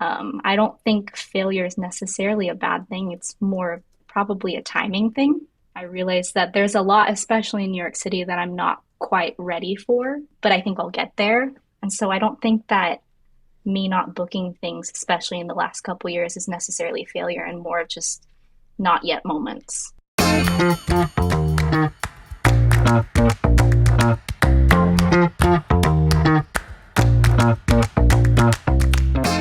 I don't think failure is necessarily a bad thing. It's more probably a timing thing. I realize that there's a lot, especially in New York City, that I'm not quite ready for, but I think I'll get there. And so I don't think that me not booking things, especially in the last couple years, is necessarily failure and more just not yet moments.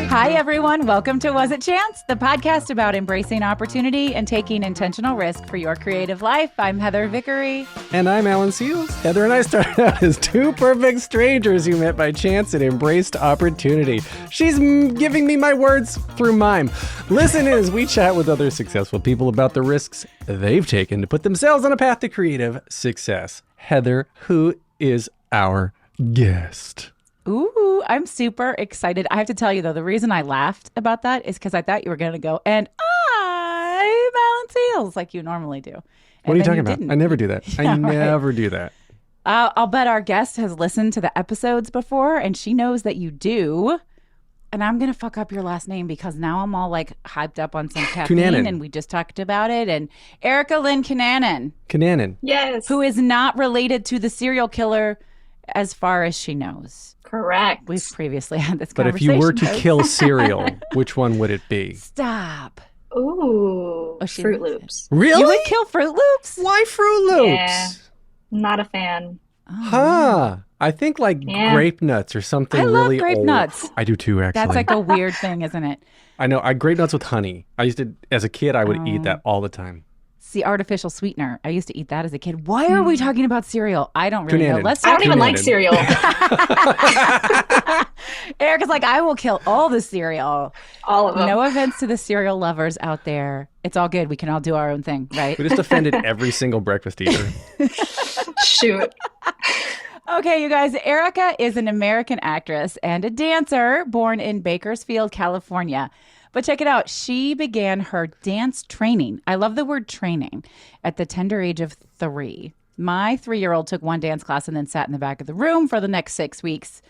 Hi, everyone. Welcome to Was It Chance, the podcast about embracing opportunity and taking intentional risk for your creative life. I'm Heather Vickery. And I'm Alan Seals. Heather and I started out as two perfect strangers who met by chance and embraced opportunity. She's giving me my words through mime. Listen in as we chat with other successful people about the risks they've taken to put themselves on a path to creative success. Heather, who is our guest? Ooh, I'm super excited. I have to tell you, though, the reason I laughed about that is because I thought you were going to go, and I'm Alan Seals, like you normally do. What are you talking about? I never do that. I never do that. I'll bet our guest has listened to the episodes before, and she knows that you do. And I'm going to fuck up your last name because now I'm all like hyped up on some caffeine. Cunanan. And we just talked about it. And Erica Lynn Cunanan. Cunanan. Yes. Who is not related to the serial killer as far as she knows. Correct. We've previously had this But conversation. if you were to kill cereal, which one would it be? Stop. Ooh, Fruit Loops. Really? You would kill Fruit Loops? Why Fruit Loops? Yeah, not a fan. Huh. I think like grape nuts or something I love really grape old. nuts. I do too, actually. That's like a weird thing, isn't it? I know. I grape nuts with honey. I used to, as a kid, I would eat that all the time. See, artificial sweetener. I used to eat that as a kid. Why are we talking about cereal? I don't really know. Cunanan. Let's I talk don't even like Cunanan. cereal. Erica's like, I will kill all the cereal. All of them. No offense to the cereal lovers out there. It's all good. We can all do our own thing, right? We just offended every single breakfast eater. Shoot. Okay, you guys, Erica is an American actress and a dancer born in Bakersfield, California. But check it out. She began her dance training. I love the word training at the tender age of 3. My 3-year-old took one dance class and then sat in the back of the room for the next 6 weeks.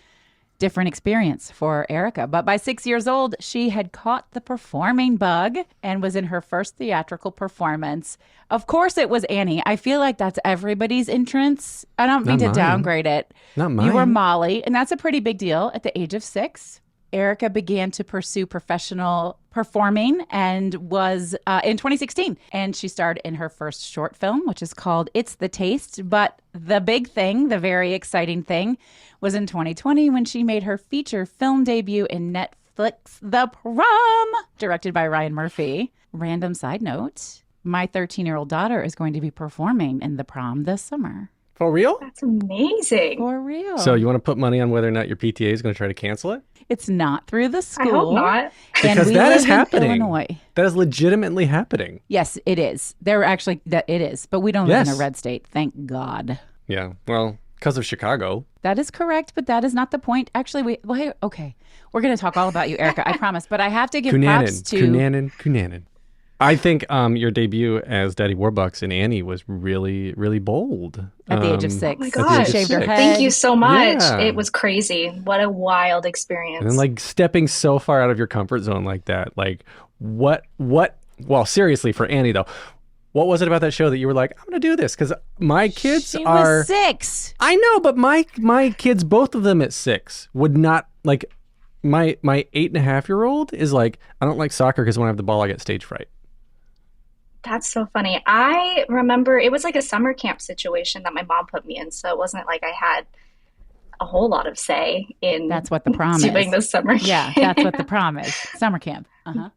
Different experience for Erica. But by 6 years old, she had caught the performing bug and was in her first theatrical performance. Of course, it was Annie. I feel like that's everybody's entrance. I don't mean Not to mine. downgrade it. Not mine. You were Molly, and that's a pretty big deal at the age of 6. Erica began to pursue professional performing and was in 2016. And she starred in her first short film, which is called It's the Taste. But the big thing, the very exciting thing, was in 2020 when she made her feature film debut in Netflix, The Prom, directed by Ryan Murphy. Random side note, my 13-year-old daughter is going to be performing in The Prom this summer. For real? That's amazing. For real. So you want to put money on whether or not your PTA is going to try to cancel it? It's not through the I school. hope not. And Because we that is live in happening. Illinois. That is legitimately happening. Yes, it is. There actually that it is, but we don't live in a Yes. red state. Thank God. Yeah. Well, because of Chicago. That is correct, but that is not the point. Actually, okay. We're going to talk all about you, Erica. I promise. But I have to give props to Cunanan. I think your debut as Daddy Warbucks in Annie was really, really bold. at the age of 6. Oh my the age gosh. of Shaved her 6. head. Thank you so much. Yeah. It was crazy. What a wild experience. And then like stepping so far out of your comfort zone like that. Like what, well, seriously for Annie though, what was it about that show that you were like, I'm going to do this? Because my kids She are... was 6. I know, but my kids, both of them at 6, would not like. My 8.5-year-old is like, I don't like soccer because when I have the ball, I get stage fright. That's so funny. I remember it was like a summer camp situation that my mom put me in, so it wasn't like I had a whole lot of say in That's what the prom doing is. the summer Yeah, camp. that's what the prom is. Summer camp. Uh-huh.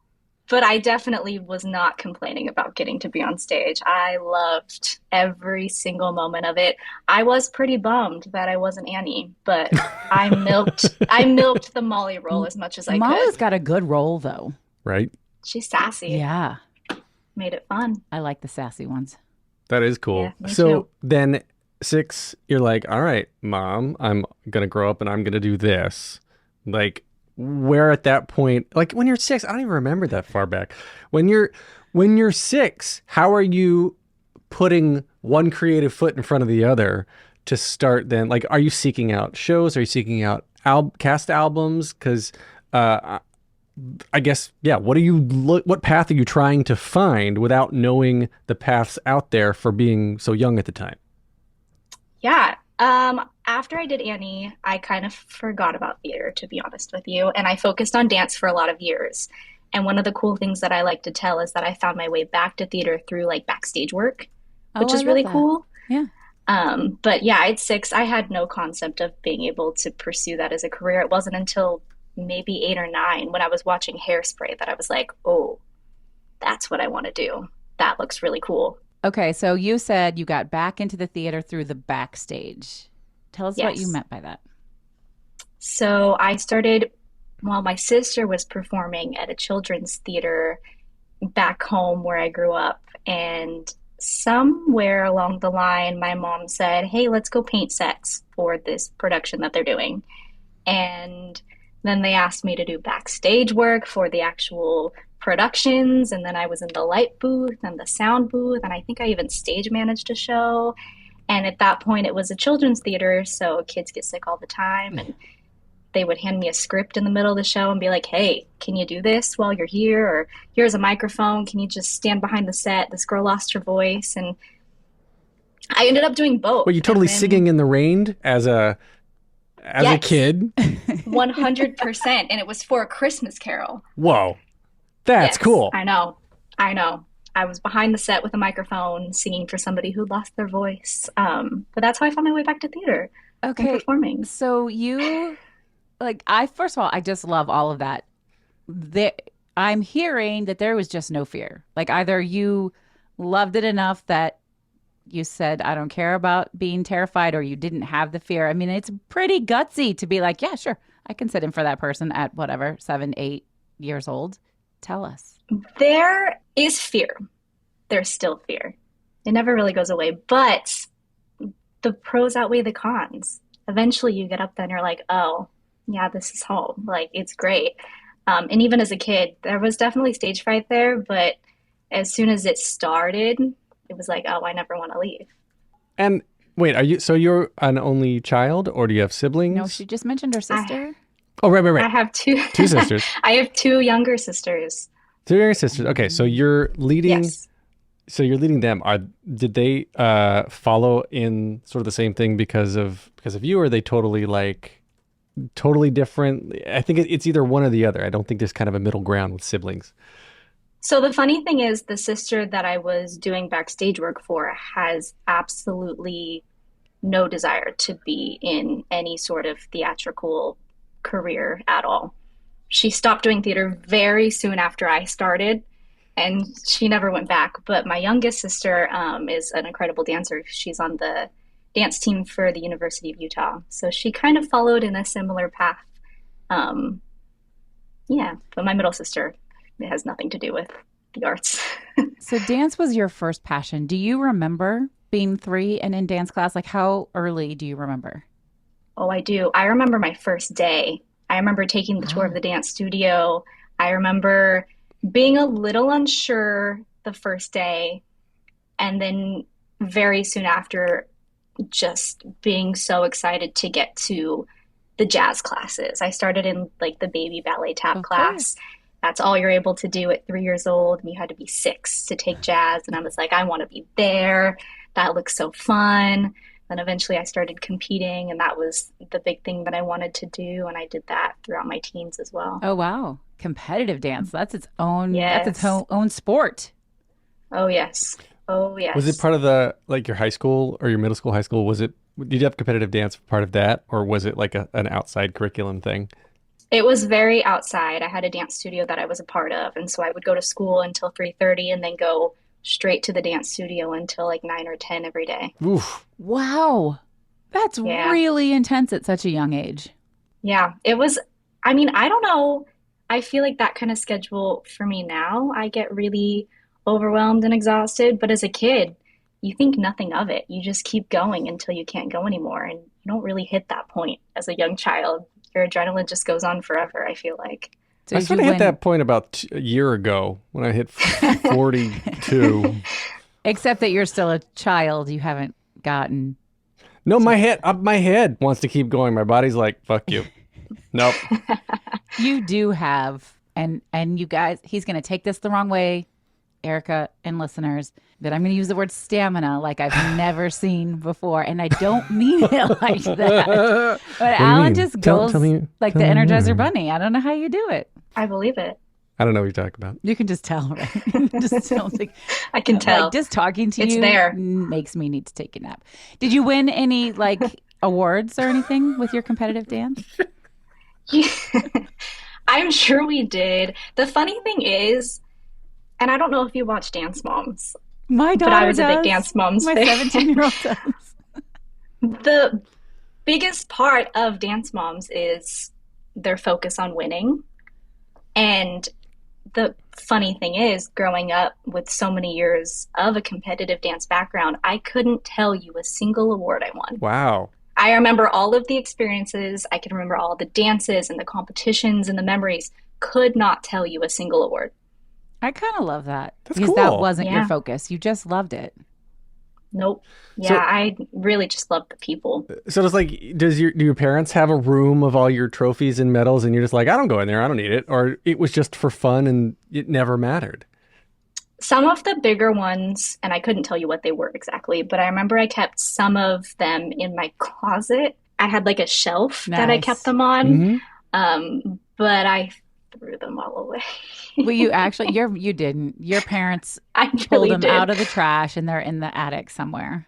But I definitely was not complaining about getting to be on stage. I loved every single moment of it. I was pretty bummed that I wasn't Annie, but I milked the Molly role as much as I Molly's could. got a good role, though. Right? She's sassy. Yeah, Made it fun. I like the sassy ones. That is cool. Yeah, me So too. then 6, you're like, all right, Mom, I'm going to grow up and I'm going to do this. Like, where at that point, like when you're 6, I don't even remember that far back. When you're 6, how are you putting one creative foot in front of the other to start then? Like, are you seeking out shows? Are you seeking out cast albums? Because I guess, yeah, what path are you trying to find without knowing the paths out there for being so young at the time? Yeah. After I did Annie, I kind of forgot about theater, to be honest with you, and I focused on dance for a lot of years. And one of the cool things that I like to tell is that I found my way back to theater through like backstage work, Oh, which I is love really that. cool. Yeah. But yeah, at 6, I had no concept of being able to pursue that as a career. It wasn't until maybe 8 or 9 when I was watching Hairspray that I was like, oh, that's what I want to do. That looks really cool. Okay, so you said you got back into the theater through the backstage. Tell us what you Yes. meant by that. So I started while my sister was performing at a children's theater back home where I grew up. And somewhere along the line, my mom said, hey, let's go paint sets for this production that they're doing. And then they asked me to do backstage work for the actual productions. And then I was in the light booth and the sound booth. And I think I even stage managed a show. And at that point, it was a children's theater. So kids get sick all the time. And they would hand me a script in the middle of the show and be like, hey, can you do this while you're here? Or here's a microphone. Can you just stand behind the set? This girl lost her voice. And I ended up doing both. Were you And totally then, singing in the rain as a yes, kid? 100%. And it was for a Christmas Carol. Whoa, that's Yes, cool. I know. I know. I was behind the set with a microphone singing for somebody who lost their voice. But that's how I found my way back to theater and Okay, performing. so you like I first of all, I just love all of that. There, I'm hearing that there was just no fear. Like either you loved it enough that you said, I don't care about being terrified, or you didn't have the fear. I mean, it's pretty gutsy to be like, yeah, sure, I can sit in for that person at whatever, 7, 8 years old. Tell us. There is fear. There's still fear. It never really goes away, but the pros outweigh the cons. Eventually, you get up there and you're like, oh, yeah, this is home. Like, it's great. And even as a kid, there was definitely stage fright there, but as soon as it started, it was like, oh, I never want to leave. And wait, you're an only child, or do you have No, siblings? she just mentioned her I sister. Oh, right, right, I right. have two. Two sisters. I have two younger sisters. Two younger sisters. Okay, so you're leading. Yes. So you're leading them. Did they follow in sort of the same thing because of you, or are they totally different? I think it's either one or the other. I don't think there's kind of a middle ground with siblings. So the funny thing is, the sister that I was doing backstage work for has absolutely no desire to be in any sort of theatrical career at all. She stopped doing theater very soon after I started, and she never went back. But my youngest sister is an incredible dancer. She's on the dance team for the University of Utah. So she kind of followed in a similar path. Um, yeah, but my middle sister, it has nothing to do with the arts. So dance was your first passion. Do you remember being 3 and in dance class? Like how early do you remember? Oh, I do. I remember my first day. I remember taking the tour of Wow. the dance studio. I remember being a little unsure the first day, and then very soon after, just being so excited to get to the jazz classes. I started in like the baby ballet tap Of class. course. That's all you're able to do at 3 years old, and you had to be 6 to take jazz. And I was like, I want to be there. That looks so fun. Then eventually I started competing, and that was the big thing that I wanted to do. And I did that throughout my teens as well. Oh wow. Competitive dance. That's its Yes. own sport. Oh, yes. Oh, Was it yes. part of the like your high school or your middle school, high school? Did you have competitive dance part of that, or was it like an outside curriculum thing? It was very outside. I had a dance studio that I was a part of, and so I would go to school until 3:30 and then go straight to the dance studio until like 9 or 10 every day. Oof. Wow. That's Yeah. really intense at such a young age. Yeah, it was, I mean, I don't know. I feel like that kind of schedule for me now, I get really overwhelmed and exhausted, but as a kid, you think nothing of it. You just keep going until you can't go anymore, and you don't really hit that point as a young child. Your adrenaline just goes on forever, I feel like. So I did you sort of hit win? that point about a year ago when I hit 42. Except that you're still a child. You haven't gotten. No, my head wants to keep going. My body's like, fuck you. Nope. You do have And you guys, he's going to take this the wrong way, Erica and listeners, that I'm going to use the word stamina like I've never seen before. And I don't mean it like that. But What do you Alan mean? just Tell goes me- like tell the me Energizer more. Bunny. I don't know how you do it. I believe it. I don't know what you're talking about. You can just tell, right? Just tell. Like, I can tell. like just talking to It's you there. makes me need to take a nap. Did you win any like awards or anything with your competitive dance? I'm sure we did. The funny thing is, and I don't know if you watch Dance Moms, My daughter but I was a big does. Dance Moms My fan. 17-year-old does. The biggest part of Dance Moms is their focus on winning. And the funny thing is, growing up with so many years of a competitive dance background, I couldn't tell you a single award I won. Wow. I remember all of the experiences. I can remember all the dances and the competitions and the memories. Could not tell you a single award. I kind of love that That's because that cool. wasn't your Yeah. focus. You just loved it. Nope. Yeah, So- I really just love the people. So it's like, do your parents have a room of all your trophies and medals, and you're just like, I don't go in there, I don't need it, or it was just for fun and it never mattered? Some of the bigger ones, and I couldn't tell you what they were exactly, but I remember I kept some of them in my closet. I had like a shelf that I Nice. kept them on, Mm-hmm. but I threw them all away. Well, you actually, you didn't. Your parents I pulled really them did. out of the trash and they're in the attic somewhere.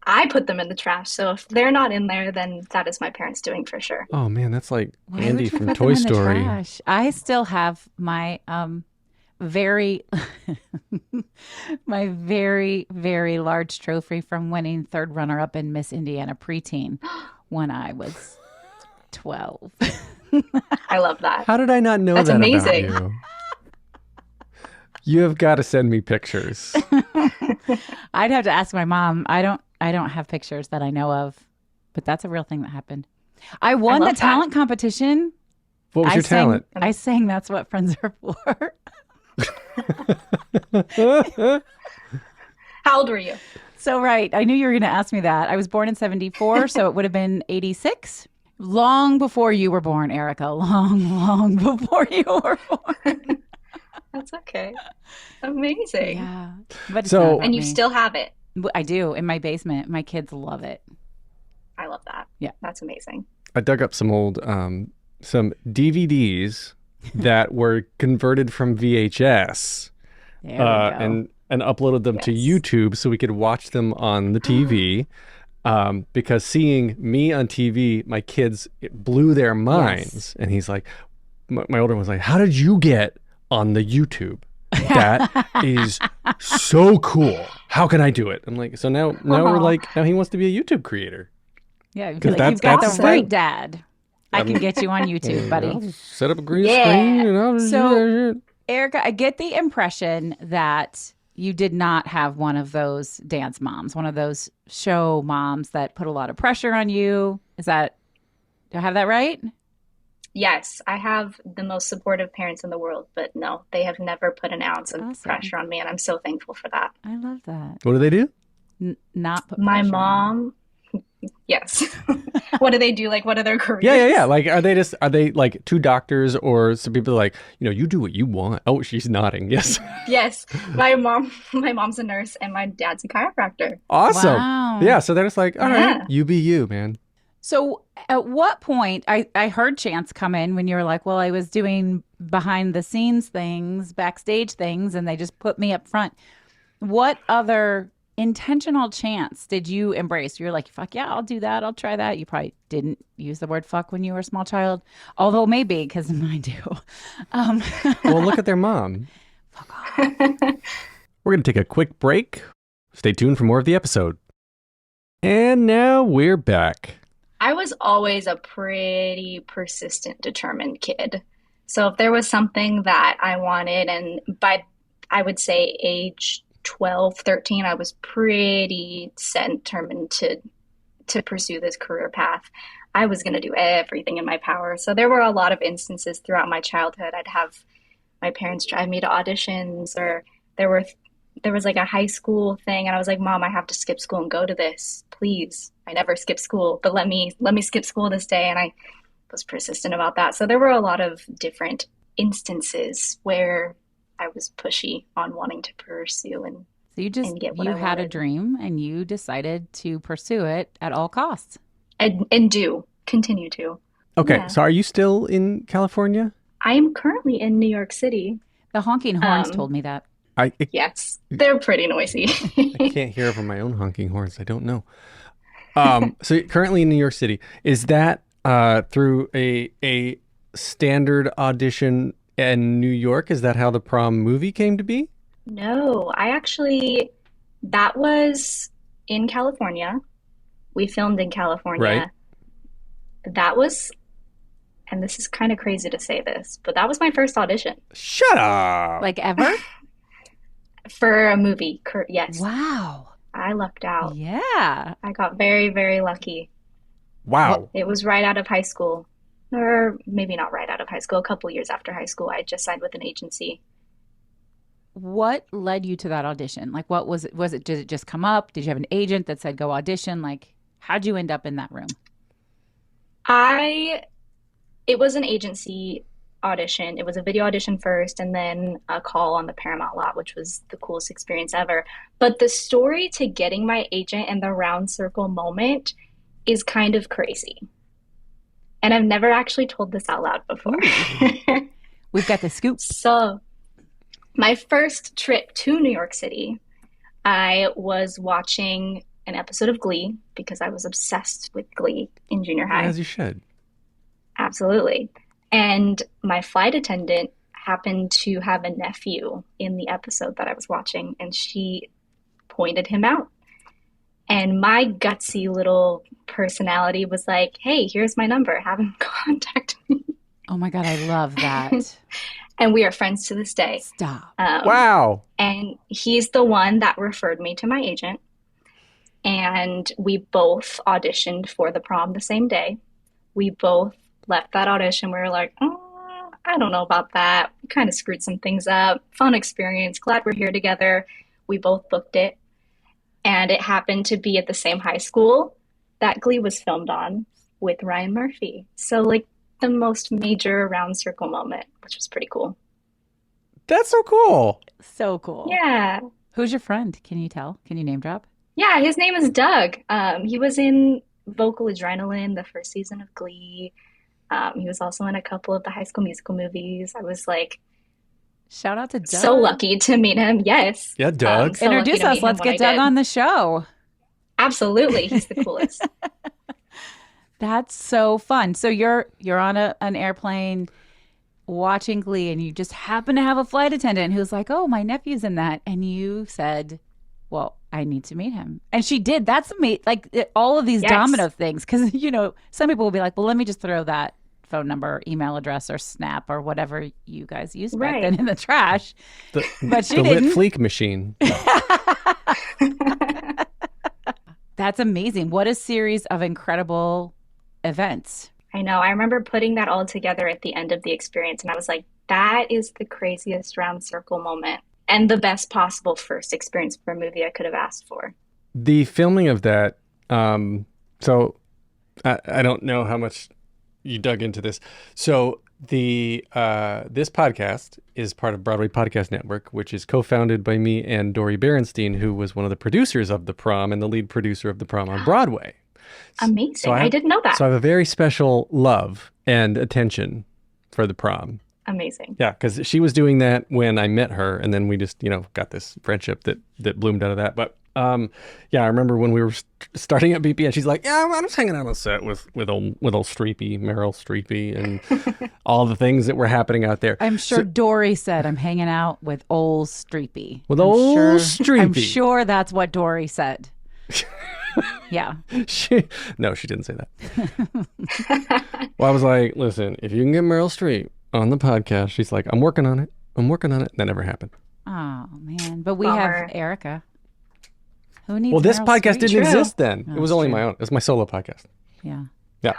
I put them in the trash, so if they're not in there, then that is my parents doing for sure. Oh man, that's like Why Andy would you from put them Toy in the Story. trash? I still have my very my very, very large trophy from winning third runner-up in Miss Indiana preteen when I was 12. I love that. How did I not know That's that amazing. about you? You have got to send me pictures. I'd have to ask my mom. I don't have pictures that I know of, but that's a real thing that happened. I won the love that. talent competition. What was your talent? I sang That's What Friends Are For. How old were you? So, right. I knew you were going to ask me that. I was born in 74, so it would have been 86. Long before you were born, Erica. Long before you were born. That's okay. Amazing. Yeah. But it's So- not about And you me. still have it. I do in my basement. My kids love it. I love that. Yeah. That's amazing. I dug up some old some DVDs that were converted from VHS There we go. and uploaded them to Yes. YouTube so we could watch them on the TV. Because seeing me on TV, my kids, it blew their minds. And he's like, my older one was like, how did you get on the YouTube? That is so cool. How can I do it? I'm like, so now we're like, now he wants to be a YouTube creator. Yeah, Because you've got that's the the right thing. dad. I can get you on YouTube, buddy. I'll set up a green Yeah. screen and I'll So- Erica, I get the impression that you did not have one of those dance moms, one of those show moms that put a lot of pressure on you. Do I have that right? Yes, I have the most supportive parents in the world, but no, they have never put an ounce of Awesome. pressure on me, and I'm so thankful for that. I love that. What do they do? Not put My pressure on mom, yes. What do they do? Like, what are their careers? Yeah. Like, are they like two doctors or some people like, you do what you want? Oh, she's nodding. Yes. Yes, my mom's a nurse, and my dad's a chiropractor. Awesome. Wow. Yeah. So they're just like, all right, Yeah. you be you, man. So at what point, I heard Chance come in when you were like, well, I was doing behind the scenes things, backstage things, and they just put me up front. What other intentional chance did you embrace? You're like, fuck yeah, I'll do that. I'll try that. You probably didn't use the word fuck when you were a small child, although maybe because mine do. Well, look at their mom. We're going to take a quick break. Stay tuned for more of the episode. And now we're back. I was always a pretty persistent, determined kid. So if there was something that I wanted, and by, I would say age 12, 13, I was pretty set and determined to pursue this career path. I was going to do everything in my power. So there were a lot of instances throughout my childhood. I'd have my parents drive me to auditions, or there was like a high school thing, and I was like, Mom, I have to skip school and go to this, please. I never skip school, but let me skip school this day. And I was persistent about that. So there were a lot of different instances where I was pushy on wanting to pursue So and get what you I had a wanted. dream and you decided to pursue it at all costs. And do continue to. Okay, Yeah. so are you still in California? I am currently in New York City. The honking horns told Um, me that. I yes, they're pretty noisy. can't hear over my own honking horns. I don't know. So you're currently in New York City. Is that through a standard audition in New York? Is that how the Prom movie came to be? No, that was in California. We filmed in Right. California. That was, and this is kind of crazy to say this, but that was my first audition Shut up. Like ever? for a movie. Yes, Wow. I lucked out. Yeah. I got very, very lucky. Wow. It was right out of high school, or maybe not right out of high school, a couple years after high school. I just signed with an agency. What led you to that audition? Like, what was it? Did it just come up? Did you have an agent that said go audition? Like, how'd you end up in that room? I It was an agency audition. It was a video audition first, and then a call on the Paramount lot, which was the coolest experience ever. But the story to getting my agent and the round circle moment is kind of crazy. And I've never actually told this out loud before. We've got the scoop. So, my first trip to New York City, I was watching an episode of Glee because I was obsessed with Glee in junior high. As you should. Absolutely. And my flight attendant happened to have a nephew in the episode that I was watching, and she pointed him out. And my gutsy little personality was like, hey, here's my number. Have him contact me. Oh my God, I love that. And we are friends to this day. Stop. Wow. And he's the one that referred me to my agent. And we both auditioned for the prom the same day. We both left that audition. We were like, oh, I don't know about that. We kind of screwed some things up. Fun experience. Glad we're here together. We both booked it. And it happened to be at the same high school that Glee was filmed on with Ryan Murphy. So, like, the most major round circle moment, which was pretty cool. That's so cool. So cool. Yeah. Who's your friend? Can you tell? Can you name drop? Yeah, his name is Doug. He was in Vocal Adrenaline, the first season of Glee. He was also in a couple of the High School Musical movies. I was like Shout out to Doug. so lucky to meet him. Yes. Yeah, Doug. So lucky Introduce to us. meet him Let's when I get Doug did. on the show. Absolutely. He's the coolest. That's so fun. So you're on an airplane watching Glee, and you just happen to have a flight attendant who's like, "Oh, my nephew's in that," and you said, "Well, I need to meet him," and she did. That's amazing. Like all of these Yes. domino things, because some people will be like, "Well, let me just throw that phone number, email address, or Snap or whatever you guys used back Right. then in the trash." The, But she the lit didn't. fleek machine. That's amazing. What a series of incredible events. I know. I remember putting that all together at the end of the experience, and I was like, that is the craziest round circle moment and the best possible first experience for a movie I could have asked for. The filming of that, so I don't know how much you dug into this. So the this podcast is part of Broadway Podcast Network, which is co-founded by me and Dory Berenstein, who was one of the producers of The Prom and the lead producer of The Prom on Broadway. Amazing. So I didn't know that. So I have a very special love and attention for The Prom. Amazing. Yeah, because she was doing that when I met her, and then we just, got this friendship that bloomed out of that. But yeah, I remember when we were starting at BPN, she's like, "Yeah, I'm just hanging out on set with old Streepy, Meryl Streepy, and all the things that were happening out there." I'm sure Dory said, "I'm hanging out with old Streepy." With I'm old sure, Streepy. I'm sure that's what Dory said. Yeah. No, she didn't say that. Well, I was like, "Listen, if you can get Meryl Streep on the podcast," she's like, "I'm working on it. I'm working on it." That never happened. Oh man, but we Bummer. have Erica. Who needs? Well, this Meryl podcast Streep? didn't True. exist then. Oh, It was that's only true. my own. It was my solo podcast. Yeah. Yeah.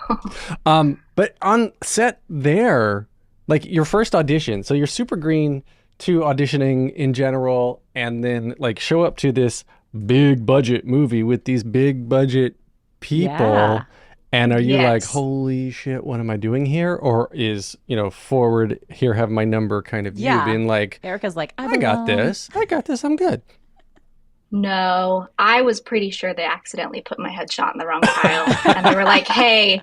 But on set there, like your first audition, so you're super green to auditioning in general, and then like show up to this big budget movie with these big budget people. Yeah. And are you like, Yes. holy shit, what am I doing here? Or is, forward, here, have my number kind of you Yeah. being like, Erica's like, I I got belong. this. I got this. I'm good. No, I was pretty sure they accidentally put my headshot in the wrong pile. And they were like, hey,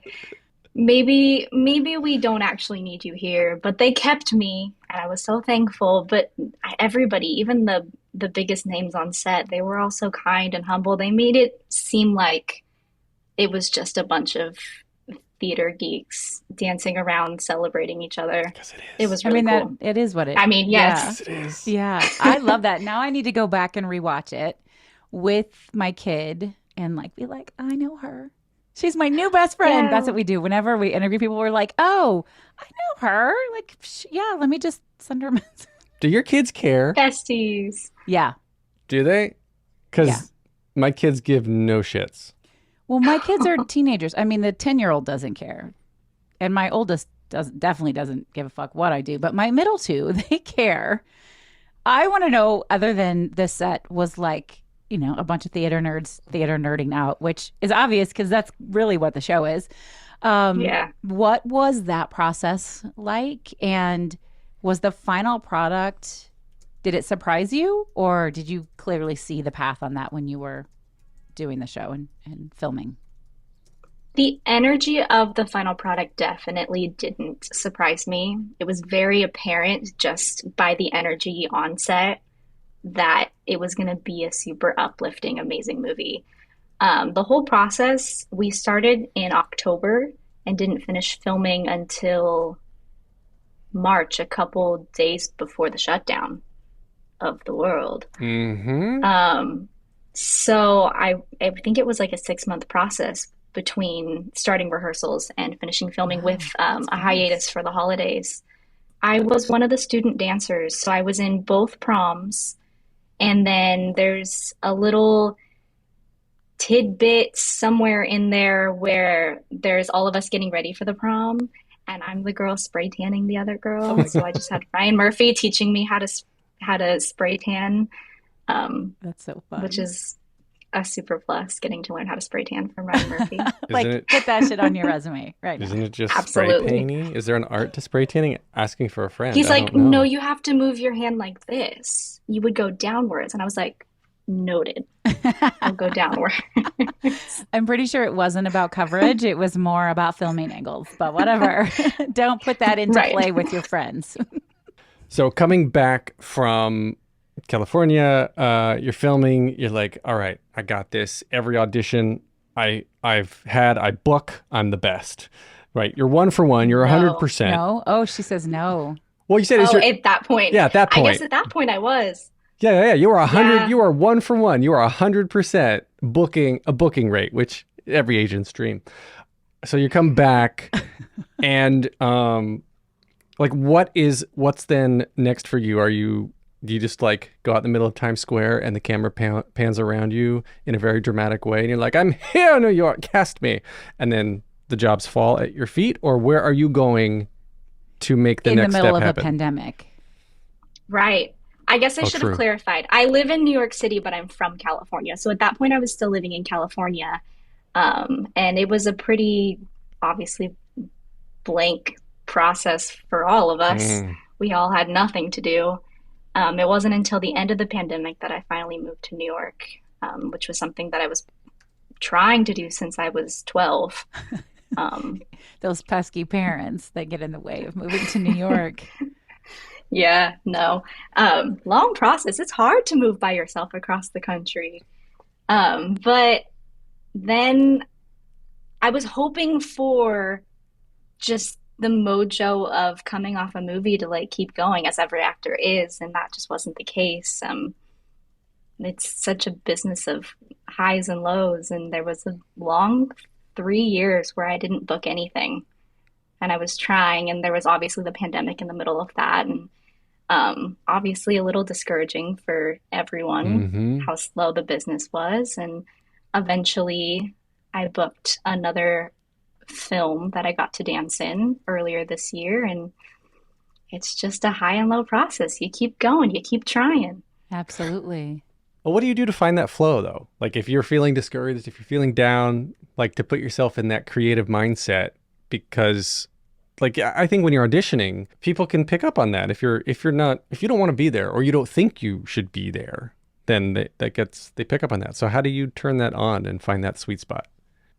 maybe we don't actually need you here. But they kept me, and I was so thankful. But everybody, even the biggest names on set, they were all so kind and humble. They made it seem like it was just a bunch of theater geeks dancing around, celebrating each other. Because it It is. was I really mean, that cool. it is what it, I mean, yeah. yes. Yes, it is. Yeah. I love that. Now I need to go back and rewatch it with my kid and like be like, I know her. She's my new best friend. That's Yeah. what we do. Whenever we interview people, we're like, oh, I know her. Like, yeah, let me just send her a message. Do your kids care? Besties. Yeah. Do they? Because Yeah. my kids give no shits. Well, my kids are teenagers. I mean, the 10-year-old doesn't care. And my oldest definitely doesn't give a fuck what I do. But my middle two, they care. I want to know, other than this set was like, a bunch of theater nerds, theater nerding out, which is obvious because that's really what the show is. Yeah. What was that process like? And was the final product, did it surprise you? Or did you clearly see the path on that when you were doing the show and filming? The energy of the final product definitely didn't surprise me. It was very apparent just by the energy on set that it was going to be a super uplifting, amazing movie. The whole process, we started in October and didn't finish filming until March, a couple days before the shutdown of the world. Mm-hmm. So I think it was like a 6 month process between starting rehearsals and finishing filming Wow, with that's a fast. hiatus for the holidays. I was one of the student dancers, so I was in both proms. And then there's a little tidbit somewhere in there where there's all of us getting ready for the prom, and I'm the girl spray tanning the other Oh girl. my So I God. just had Ryan Murphy teaching me how to spray tan, That's so which fun. is a super plus, getting to learn how to spray tan from Ryan Murphy. Isn't Like, it? put that shit on your resume right now. Isn't it just spray Absolutely. painting? Is there an art to spray tanning? Asking for a friend. He's I like, don't no, know. you have to move your hand like this. You would go downwards. And I was like, noted. I'll go downwards. I'm pretty sure it wasn't about coverage. It was more about filming angles, but whatever. Don't put that into Right. play with your friends. So coming back from California, you're filming. You're like, all right, I got this. Every audition I book. I'm the best. Right? You're one for one. You're No. 100%. No? Oh, she says no. Well, you said it's Oh, your at that point. yeah. At that I guess point, at that point I was. yeah. You were 100. Yeah. You are one for one. You are 100% booking a booking rate, which every agent's dream. So you come back, and like what's then next for you? Do you just like go out in the middle of Times Square and the camera pans around you in a very dramatic way, and you're like, I'm here, New York, cast me, and then the jobs fall at your feet, or where are you going to make the In the next middle step of a happen? pandemic. Right. I guess I Oh, should have true. clarified. I live in New York City, but I'm from California. So at that point, I was still living in California. And it was a pretty, obviously, blank process for all of us. Mm. We all had nothing to do. It wasn't until the end of the pandemic that I finally moved to New York, which was something that I was trying to do since I was 12. Um, Those pesky parents that get in the way of moving to New York. yeah, no. Long process. It's hard to move by yourself across the country. But then I was hoping for just the mojo of coming off a movie to like keep going as every actor is, and that just wasn't the case. It's such a business of highs and lows, and there was a long 3 years where I didn't book anything, and I was trying, and there was obviously the pandemic in the middle of that, and obviously a little discouraging for everyone Hmm. how slow the business was, and eventually I booked another film that I got to dance in earlier this year, and it's just a high and low process. You keep going, you keep trying. Absolutely. Well, what do you do to find that flow though? Like if you're feeling discouraged, if you're feeling down, like to put yourself in that creative mindset because like I think when you're auditioning, people can pick up on that. If you don't want to be there or you don't think you should be there, then they pick up on that. So how do you turn that on and find that sweet spot?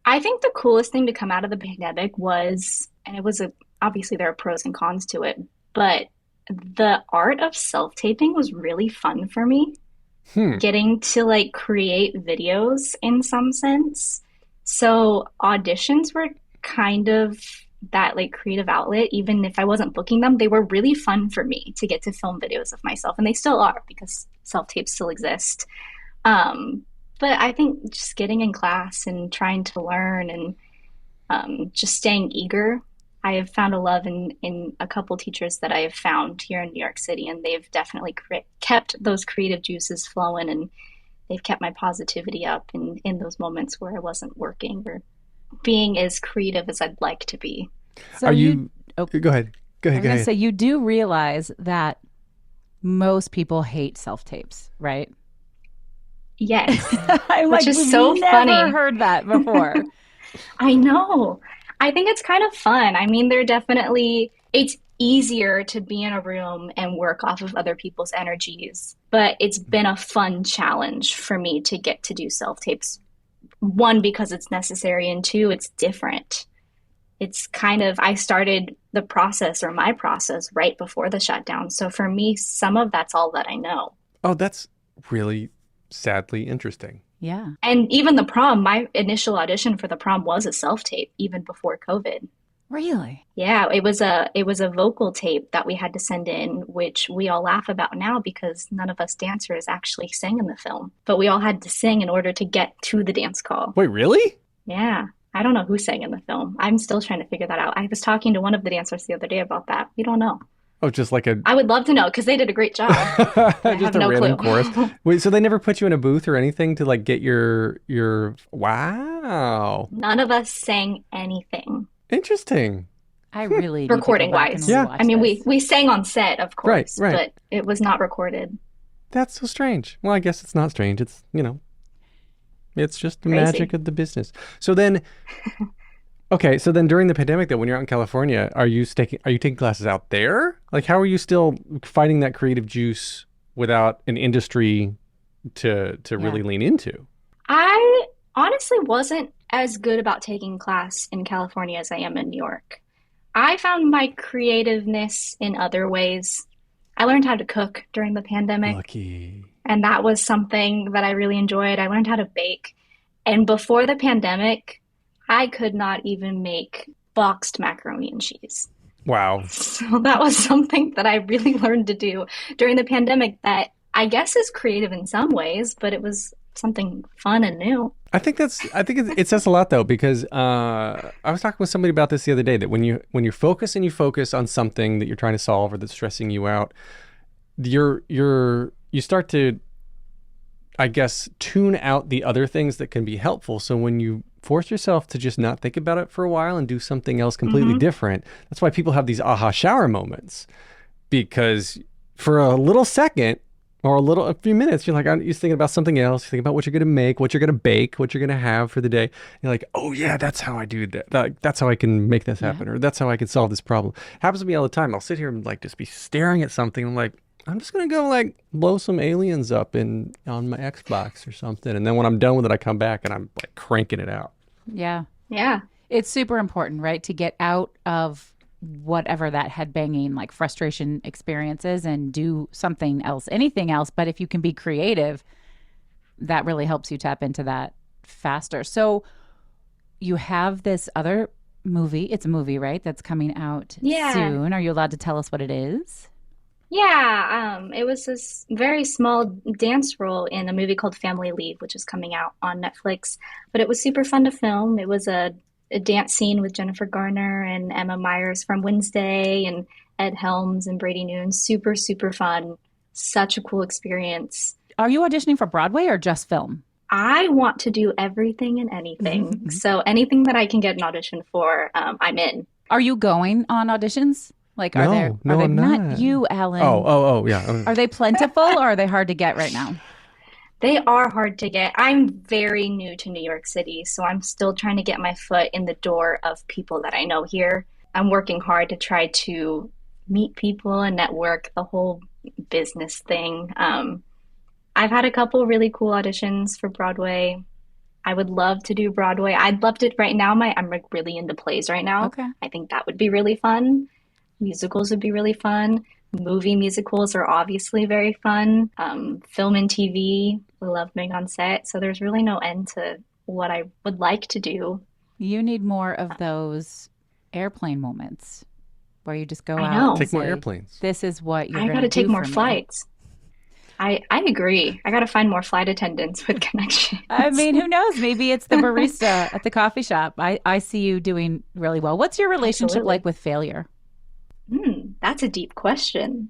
I think the coolest thing to come out of the pandemic was, and it was obviously there are pros and cons to it, but the art of self-taping was really fun for me. Hmm. Getting to like create videos in some sense. So auditions were kind of that like creative outlet. Even if I wasn't booking them, they were really fun for me to get to film videos of myself, and they still are because self-tapes still exist. Um, but I think just getting in class and trying to learn and just staying eager. I have found a love in a couple teachers that I have found here in New York City, and they've definitely kept those creative juices flowing, and they've kept my positivity up in those moments where I wasn't working or being as creative as I'd like to be. So Are you, you oh, Go ahead. Go I ahead. was Go going to ahead. say, you do realize that most people hate self-tapes, right? Yes, I'm which like, is we've so never funny. heard that before. I know. I think it's kind of fun. I mean, it's easier to be in a room and work off of other people's energies, but it's been a fun challenge for me to get to do self-tapes. One, because it's necessary, and two, it's different. It's kind of, I started the process or my process right before the shutdown. So for me, some of that's all that I know. Oh, that's really sadly interesting. Yeah. And even the prom, my initial audition for the prom was a self-tape even before COVID. Really? Yeah, it was a vocal tape that we had to send in, which we all laugh about now because none of us dancers actually sang in the film. But we all had to sing in order to get to the dance call. Wait, really? Yeah. I don't know who sang in the film. I'm still trying to figure that out. I was talking to one of the dancers the other day about that. We don't know. Oh, just like a I would love to know because they did a great job. I just have a no random chorus. clue. Wait, so they never put you in a booth or anything to like get your wow. None of us sang anything Interesting. I really need to go recording back and wise. Yeah. rewatch I mean, this. we sang on set, of Right, course, right. but it was not recorded. That's so strange. Well, I guess it's not strange. It's, it's just the Crazy. magic of the business. So then okay, so then during the pandemic though, when you're out in California, are you taking classes out there? Like how are you still fighting that creative juice without an industry to really lean into? I honestly wasn't as good about taking class in California as I am in New York. I found my creativeness in other ways. I learned how to cook during the pandemic, Lucky. and that was something that I really enjoyed. I learned how to bake. And before the pandemic, I could not even make boxed macaroni and cheese. Wow. So that was something that I really learned to do during the pandemic that I guess is creative in some ways, but it was something fun and new. I think it says a lot though because I was talking with somebody about this the other day that when you focus on something that you're trying to solve or that's stressing you out, you start to, I guess, tune out the other things that can be helpful. So when you force yourself to just not think about it for a while and do something else completely different, that's why people have these aha shower moments, because for a little second or a few minutes, you're thinking about something else. You think about what you're going to make, what you're going to bake, what you're going to have for the day. You're like, oh yeah, that's how I do that. That's how I can make this happen, or that's how I can solve this problem. It happens to me all the time. I'll sit here and like just be staring at something. I'm like, I'm just gonna go like blow some aliens up on my Xbox or something, and then when I'm done with it, I come back and I'm like cranking it out. Yeah. Yeah. It's super important, right? To get out of whatever that headbanging, like frustration experiences and do something else, anything else. But if you can be creative, that really helps you tap into that faster. So you have this other movie. It's a movie, right? That's coming out Yeah. soon. Are you allowed to tell us what it is? Yeah, it was this very small dance role in a movie called Family Leave, which is coming out on Netflix. But it was super fun to film. It was a dance scene with Jennifer Garner and Emma Myers from Wednesday and Ed Helms and Brady Noon. Super, super fun. Such a cool experience. Are you auditioning for Broadway or just film? I want to do everything and anything. So anything that I can get an audition for, I'm in. Are you going on auditions? Like, are No, are they I'm not not. you, Alan? Oh, yeah. Are they plentiful or are they hard to get right now? They are hard to get. I'm very new to New York City, so I'm still trying to get my foot in the door of people that I know here. I'm working hard to try to meet people and network, the whole business thing. I've had a couple really cool auditions for Broadway. I would love to do Broadway. I'd love to right now. I'm like really into plays right now. Okay. I think that would be really fun. Musicals would be really fun. Movie musicals are obviously very fun. Film and TV, we love being on set. So there's really no end to what I would like to do. You need more of those airplane moments where you just go I out know. and Take more say, airplanes. this is what you're I going got to to take do more for me. flights. I agree. I got to find more flight attendants with connections. I mean, who knows? Maybe it's the barista at the coffee shop. I see you doing really well. What's your relationship Absolutely. like with failure? That's a deep question.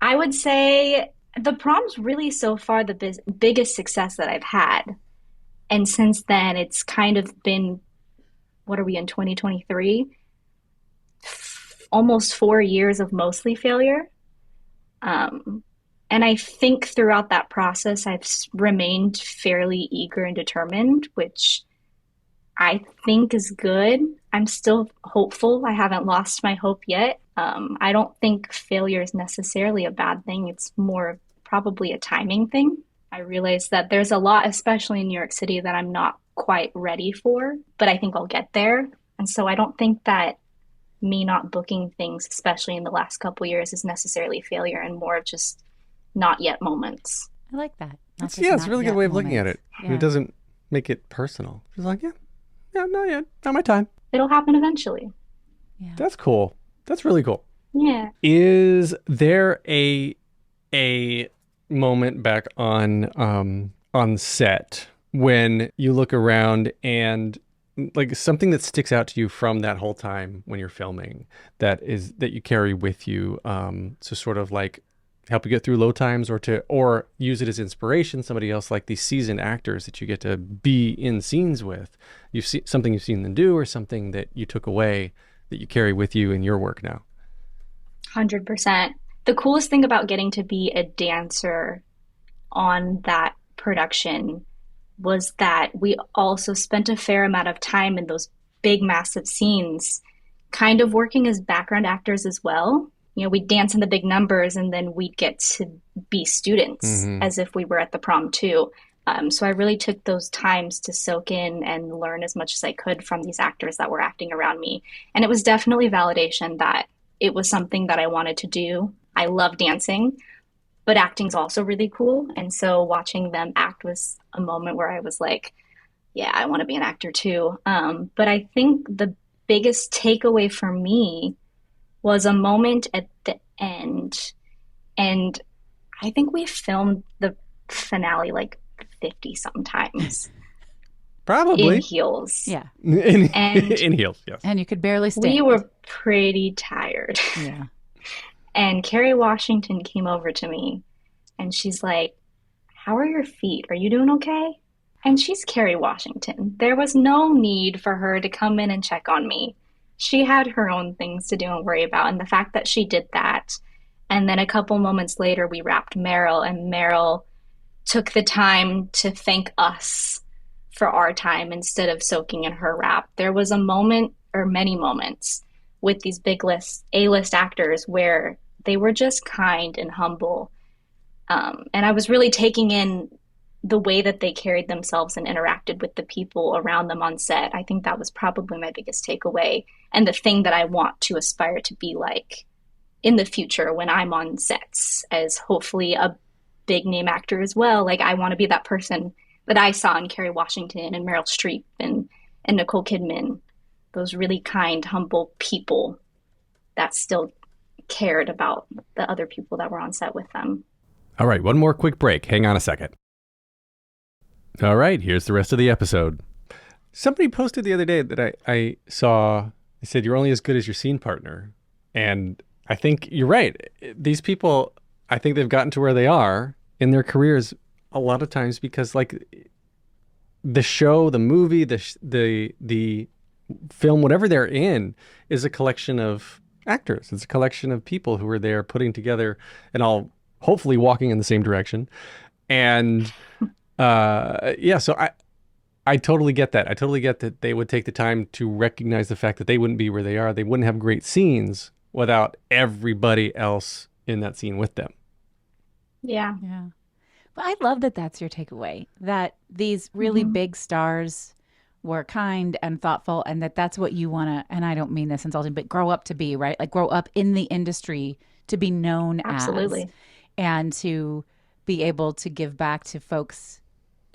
I would say the prom's really so far the biggest success that I've had. And since then, it's kind of been, what are we in 2023? Almost 4 years of mostly failure. Um, and I think throughout that process, I've remained fairly eager and determined, which I think is good. I'm still hopeful. I haven't lost my hope yet. I don't think failure is necessarily a bad thing. It's more probably a timing thing. I realize that there's a lot, especially in New York City, that I'm not quite ready for, but I think I'll get there. And so I don't think that me not booking things, especially in the last couple years, is necessarily failure and more of just not yet moments. I like that. It's a really good way of looking at it. Yeah. It doesn't make it personal. It's like, yeah, not yet. Not my time. It'll happen eventually. Yeah. That's cool. That's really cool. Yeah. Is there a moment back on set when you look around and like something that sticks out to you from that whole time when you're filming that you carry with you to sort of like help you get through low times or use it as inspiration, somebody else like these seasoned actors that you get to be in scenes with, something you've seen them do or something that you took away that you carry with you in your work now? 100%. The coolest thing about getting to be a dancer on that production was that we also spent a fair amount of time in those big, massive scenes, kind of working as background actors as well. You know, we'd dance in the big numbers and then we'd get to be students as if we were at the prom too. So I really took those times to soak in and learn as much as I could from these actors that were acting around me. And it was definitely validation that it was something that I wanted to do. I love dancing, but acting's also really cool. And so watching them act was a moment where I was like, yeah, I want to be an actor too. But I think the biggest takeaway for me was a moment at the end. And I think we filmed the finale like 50 sometimes. Probably. In heels. Yeah. In heels, yes. And you could barely stand. We were pretty tired. Yeah. And Kerry Washington came over to me and she's like, how are your feet? Are you doing okay? And she's Kerry Washington. There was no need for her to come in and check on me. She had her own things to do and worry about. And the fact that she did that, and then a couple moments later, we wrapped Meryl, and Meryl took the time to thank us for our time instead of soaking in her wrap. There was a moment, or many moments, with these big A-list actors where they were just kind and humble. And I was really taking in the way that they carried themselves and interacted with the people around them on set. I think that was probably my biggest takeaway and the thing that I want to aspire to be like in the future when I'm on sets as hopefully a big name actor as well. Like I want to be that person that I saw in Kerry Washington and Meryl Streep and Nicole Kidman, those really kind, humble people that still cared about the other people that were on set with them. All right, one more quick break. Hang on a second. All right, here's the rest of the episode. Somebody posted the other day that I saw, they said, you're only as good as your scene partner. And I think you're right. These people, I think they've gotten to where they are in their careers a lot of times because like the show, the movie, the film, whatever they're in is a collection of actors. It's a collection of people who are there putting together and all hopefully walking in the same direction. And yeah, so I totally get that. I totally get that they would take the time to recognize the fact that they wouldn't be where they are. They wouldn't have great scenes without everybody else in that scene with them. Yeah. Yeah. But I love that that's your takeaway, that these really big stars were kind and thoughtful, and that's what you want to, and I don't mean this insulting, but grow up to be, right? Like grow up in the industry to be known Absolutely. as, and to be able to give back to folks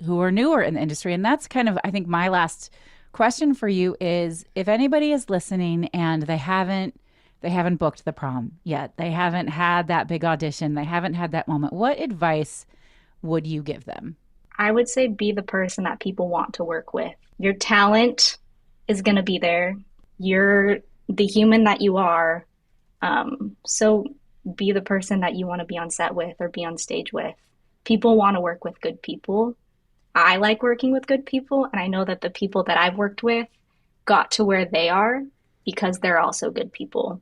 who are newer in the industry. And that's kind of, I think, my last question for you is, if anybody is listening and they haven't booked the prom yet, they haven't had that big audition, they haven't had that moment, what advice would you give them? I would say be the person that people want to work with. Your talent is going to be there. You're the human that you are. So be the person that you want to be on set with or be on stage with. People want to work with good people. I like working with good people, and I know that the people that I've worked with got to where they are because they're also good people.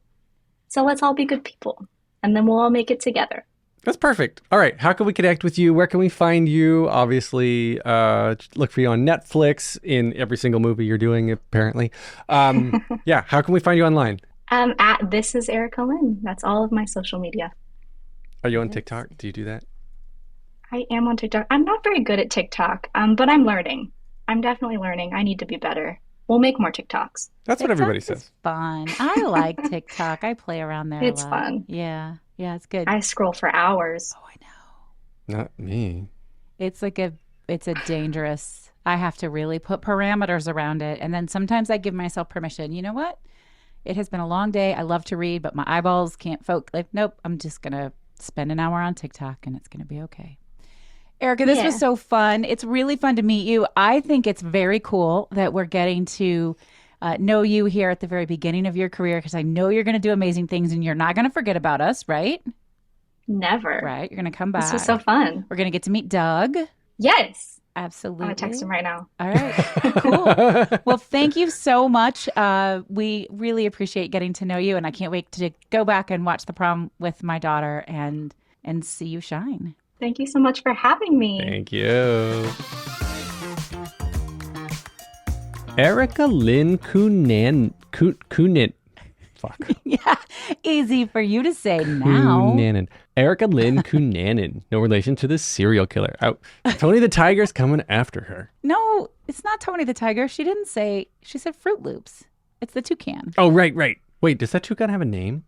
So let's all be good people, and then we'll all make it together. That's perfect. All right. How can we connect with you? Where can we find you? Obviously, look for you on Netflix in every single movie you're doing, apparently. Yeah. How can we find you online? At This Is Erica Lynn. That's all of my social media. Are you on TikTok? Do you do that? I am on TikTok. I'm not very good at TikTok, but I'm learning. I'm definitely learning. I need to be better. We'll make more TikToks. That's what everybody says. Fun. I like TikTok. I play around there It's a lot. fun. Yeah. Yeah, it's good. I scroll for hours. Oh, I know. Not me. It's a dangerous, I have to really put parameters around it. And then sometimes I give myself permission. You know what? It has been a long day. I love to read, but my eyeballs can't focus. Like, nope, I'm just going to spend an hour on TikTok and it's going to be okay. Erica, this was so fun. It's really fun to meet you. I think it's very cool that we're getting to know you here at the very beginning of your career, because I know you're going to do amazing things and you're not going to forget about us, right? Never. Right. You're going to come back. This was so fun. We're going to get to meet Doug. Yes. Absolutely. I'm going to text him right now. All right. Cool. Well, thank you so much. We really appreciate getting to know you, and I can't wait to go back and watch the prom with my daughter and see you shine. Thank you so much for having me. Thank you. Erica Lynn Cunanan. Fuck. Yeah, easy for you to say now. Cunanan. Erica Lynn Cunanan. No relation to the serial killer. Tony the Tiger's coming after her. No, it's not Tony the Tiger. She said Fruit Loops. It's the toucan. Oh, right. Wait, does that toucan have a name?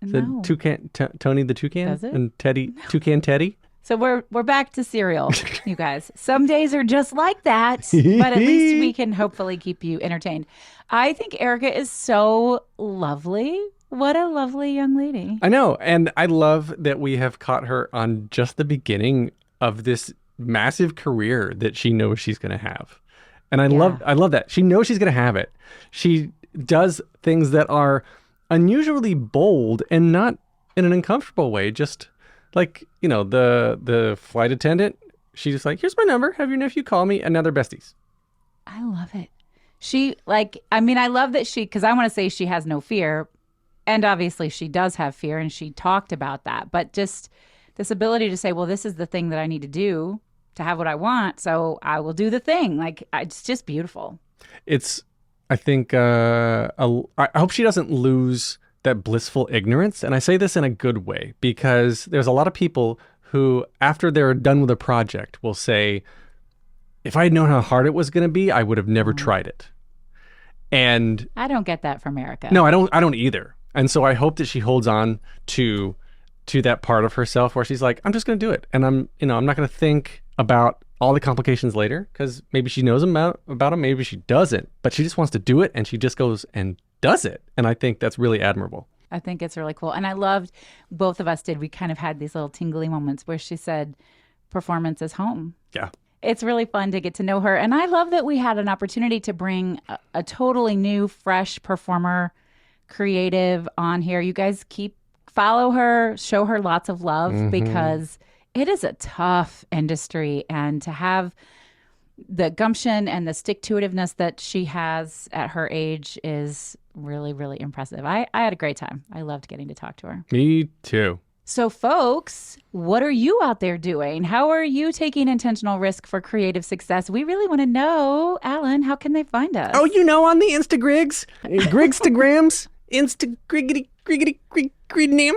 No. Tony the Toucan? Does it? And Teddy, Toucan Teddy? So we're back to cereal, you guys. Some days are just like that, but at least we can hopefully keep you entertained. I think Erica is so lovely. What a lovely young lady. I know. And I love that we have caught her on just the beginning of this massive career that she knows she's going to have. And I love that. She knows she's going to have it. She does things that are unusually bold and not in an uncomfortable way. Just like, the flight attendant, she's just like, here's my number. Have your nephew call me. And now they're besties. I love it. I love that because I want to say she has no fear. And obviously she does have fear, and she talked about that. But just this ability to say, well, this is the thing that I need to do to have what I want, so I will do the thing. Like, it's just beautiful. I think, I hope she doesn't lose that blissful ignorance. And I say this in a good way, because there's a lot of people who, after they're done with a project, will say, if I had known how hard it was going to be, I would have never tried it. And I don't get that from Erica. No, I don't either. And so I hope that she holds on to that part of herself where she's like, I'm just going to do it. And I'm not going to think about all the complications later, because maybe she knows about them, maybe she doesn't, but she just wants to do it, and she just goes and does it. And I think that's really admirable. I think it's really cool. And I loved, both of us did, we kind of had these little tingly moments where she said, performance is home. Yeah. It's really fun to get to know her. And I love that we had an opportunity to bring a totally new, fresh performer, creative on here. You guys follow her, show her lots of love, because it is a tough industry. And to have the gumption and the stick-to-itiveness that she has at her age is really, really impressive. I had a great time. I loved getting to talk to her. Me too. So, folks, what are you out there doing? How are you taking intentional risk for creative success? We really want to know. Alan, how can they find us? Oh, on the Instagrigs, Grigstagrams, Grignam.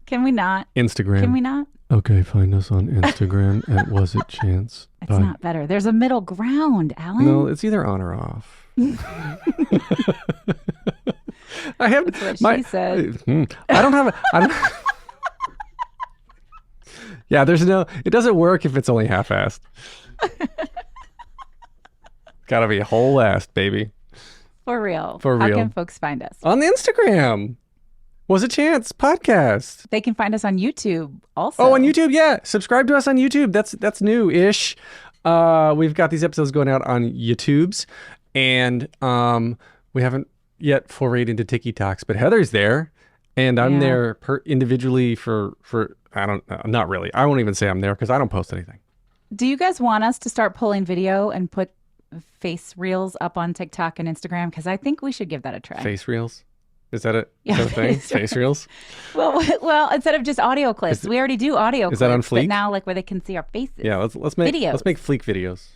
Can we not? Instagram. Can we not? Okay, find us on Instagram at Was It Chance. It's not better. There's a middle ground, Alan. No, it's either on or off. I have. That's what she said. I don't have. Yeah, it doesn't work if it's only half-assed. Gotta be whole-assed, baby. For real. For real. How can folks find us? On the Instagram. Was a Chance podcast. They can find us on YouTube also. Oh, on YouTube, yeah. Subscribe to us on YouTube. That's new-ish. We've got these episodes going out on YouTubes, and we haven't yet forayed into TikToks, but Heather's there, and I'm there individually for not really. I won't even say I'm there because I don't post anything. Do you guys want us to start pulling video and put face reels up on TikTok and Instagram? Because I think we should give that a try. Face reels? Is that it? Yeah, is that a thing? Face reels? Well, instead of just audio clips, we already do audio clips. Is that on Fleek? But now, like, where they can see our faces. Yeah, let's make videos. Let's make Fleek videos.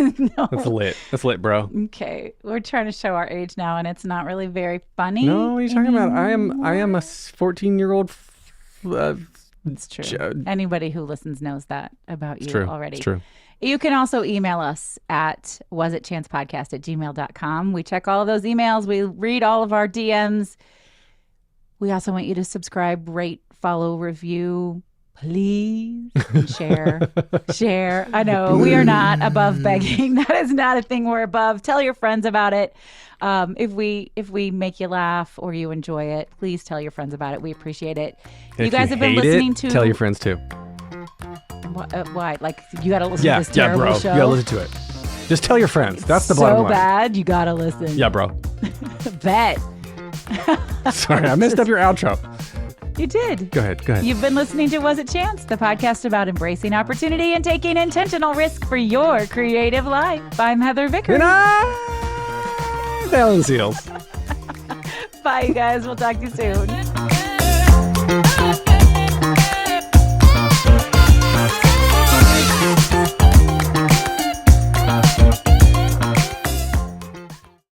No. That's lit. That's lit, bro. Okay, we're trying to show our age now, and it's not really very funny. No, what are you talking about? I am a 14-year-old. It's true. Anybody who listens knows that about you already. It's true. You can also email us at wasitchancepodcast@gmail.com. We check all of those emails. We read all of our DMs. We also want you to subscribe, rate, follow, review, please, and share. Share. I know we are not above begging. That is not a thing we're above. Tell your friends about it. If we make you laugh or you enjoy it, please tell your friends about it. We appreciate it. If you guys have been listening to. Tell your friends too. Why? Like, you got to listen to this terrible bro. show? You got to listen to it. Just tell your friends. That's the bottom line. So bad, you got to listen. Yeah, bro. Bet. Sorry, I messed up your outro. You did. Go ahead. You've been listening to Was It Chance, the podcast about embracing opportunity and taking intentional risk for your creative life. I'm Heather Vickers. And I'm Alan Seals. Bye, you guys. We'll talk to you soon.